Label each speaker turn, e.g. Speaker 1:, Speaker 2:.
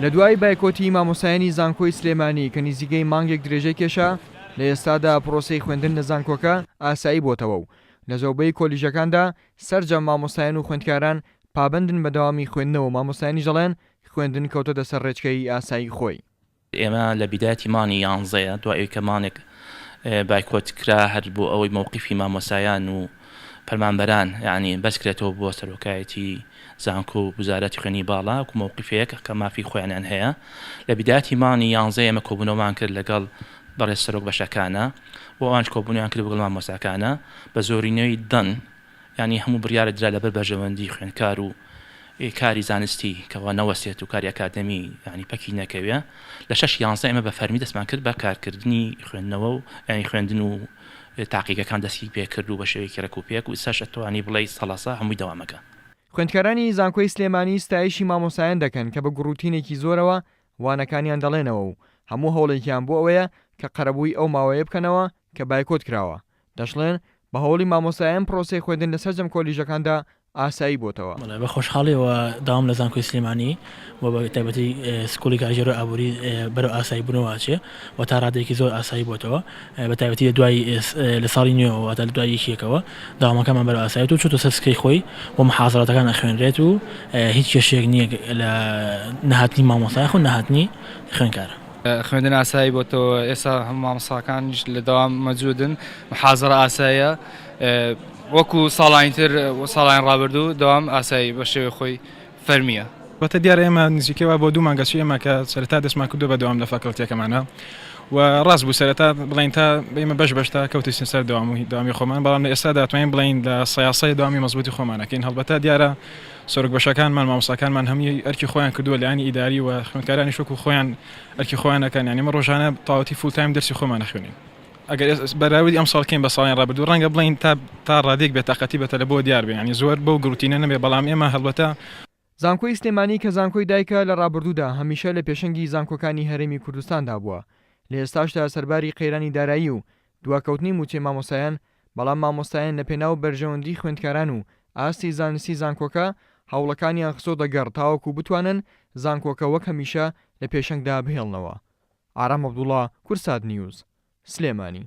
Speaker 1: لە دوای بایکۆتی مامۆسایانی زانکۆی سلێمانی کە نزیکەی مانگێک درێژەی کێشا لە ئێستادا پرۆسەی خوێندن لە زانکۆکە ئاسایی بۆتەوە و لە زۆربەی کۆلیژەکاندا سەرجەم مامۆسایان و خوێندکاران پابندن بە دەوامی خوێندنەوە مامۆسایانی ژەڵێن خوێندن کەوتە دەسەر ڕێچکەی ئاسایی خۆی.
Speaker 2: ئێمە لە بیداتی مانی 11 دوای کە مانێک بایکۆت کرا هەر بۆ ئەوەی مووقیفی مامۆسایان و پەرمانبەران یعنی بەسکرێتەوە بۆ سەرۆکایەتی زانکۆ و وزارەتی خوێنی باڵا و مووقیفەیەک کە مافی خۆیانیان هەیە لە بیداتی مانی 11 ئێمە کۆبوونەوەمان کرد لەگەڵ بەڕێز سەرۆک بەشەکانە بۆ ئەوانش کۆبوونیان کرد بەگەڵ مامۆساکانە بە زۆرینەوەی دەن ینی هەموو بڕیارە درا لەبەر بەژەوەندی خوێندکار و کاری زانستی کەەوە نەوەسێت و کاری ئەکادەمی ینی پەکی نەکەوێ لە 6 11 ئێمە بە فەرمی دەستمان کرد بە کارکردنی خوێندنەوە و ینی خوێندن و تاقیەکان دەستی پێکرد و بە شێوەیەکی ڕێکوپێک و ئێستاش ئەتوانی بڵێ سەڵاسا هەمووی دەوامەکە.
Speaker 1: خوێندکارانی زانکۆی سلێمانی ستایشی مامۆسایان دەکەن کە بە گروتینێکی زۆرەوە وانەکانیان دەڵێنەوە و هەموو هەوڵێکیان بۆ ئەوەیە کە قەرەبووی ئەو ماوەیە بکەنەوە کە بایکۆت کراوە. دەشڵێن بە هەوڵی مامۆسایان پرۆسەی خوێندن لە سەرجەم کۆلیژەکاندا ئاسایی بۆتەوە.
Speaker 3: بە خۆشحاڵیەوە داوام لە زانکۆی سلێمانی و بە تایبەتی سکولی کاژێر و ئابووری بەرەو ئاسایی بوونەوەچێ و تا ڕادێکی زۆر ئاسایی بۆتەوە بە تایبەتی دوای لە ساڵی نوێەوە تا لە دوای یەکێکەوە داوامەکەمان بەرەو ئاسایی و چوتە سەر سکەی خۆی بۆ محازەرەتەکان ئەخوێنرێت و هیچ کێشێک نییە لە نەهاتنی مامۆسای خۆ نەهاتنی خوێندکارە.
Speaker 4: خوێندن ئاسایی بۆتەوە ئێستا هەموو مامۆساکانیش لە دەوام مەجودن محازەرە ئاساییە وەکو ساڵاینتر ساڵیان ڕابردوو دەوام ئاسایی بە شێوەی خۆی فەرمیە.
Speaker 5: بەتە دیارە ئێمە نزیکەوە بۆ 2 مانگەچی ئێمە کە سەرەتا دەستمان کردو بە دەوام لە فاکەڵتیەکەمانە و ڕاست بوو سەرەتا بڵین تا ئێمە بەشتا کەوتی سەر داوامی خۆمان بەڵام لە ئێستا دەتوانین بڵین لە سیاسەی داوامی مەزبوطی خۆمانەکەین هەڵبەتە دیارە سەرۆک بەشەکانمان مامۆساکانمان هەمووی ئەرکی خۆیان کردووە لە ینی ئیداری و خوێندکارانی شوکو خۆیان ئەرکی خۆیانەکەن ینی ئێمە ڕۆژانە تاوەتی فول تایم دەرسی خۆمان خوێنین. ئەگەر بەراوردی ئەم ساڵکەین بە ساڵیان ڕابردوو ڕەنگە بڵین تا ڕادێک بێتاقەتی بێتە لە بۆ دیار بێ ینی زۆر بەو گروتینە نەبێ بەڵام ئێمە هەڵبەتە
Speaker 1: زانکۆی سلێمانی کە زانکۆی دایکە لە ڕابردوودا هەمیشە لە پێشەنگی زانکۆکانی هەرێمی کوردستاندا بووە. لە ئێستاشدا سەرباری قەیرانی دارایی و دواکەوتنی موچێ مامۆسایان بەڵام مامۆستایان لە پێناو بەرژەوەندی خوێندکاران و ئاستی زانستی زانکۆکە هەوڵەکانیان خسۆ دەگەڕ تاوەکو بتوانن زانکۆکە وەک هەمیشە لە پێشەنگدا بهێڵنەوە. ئارام عەبدوڵڵا، کورسات نیوز، سلێمانی.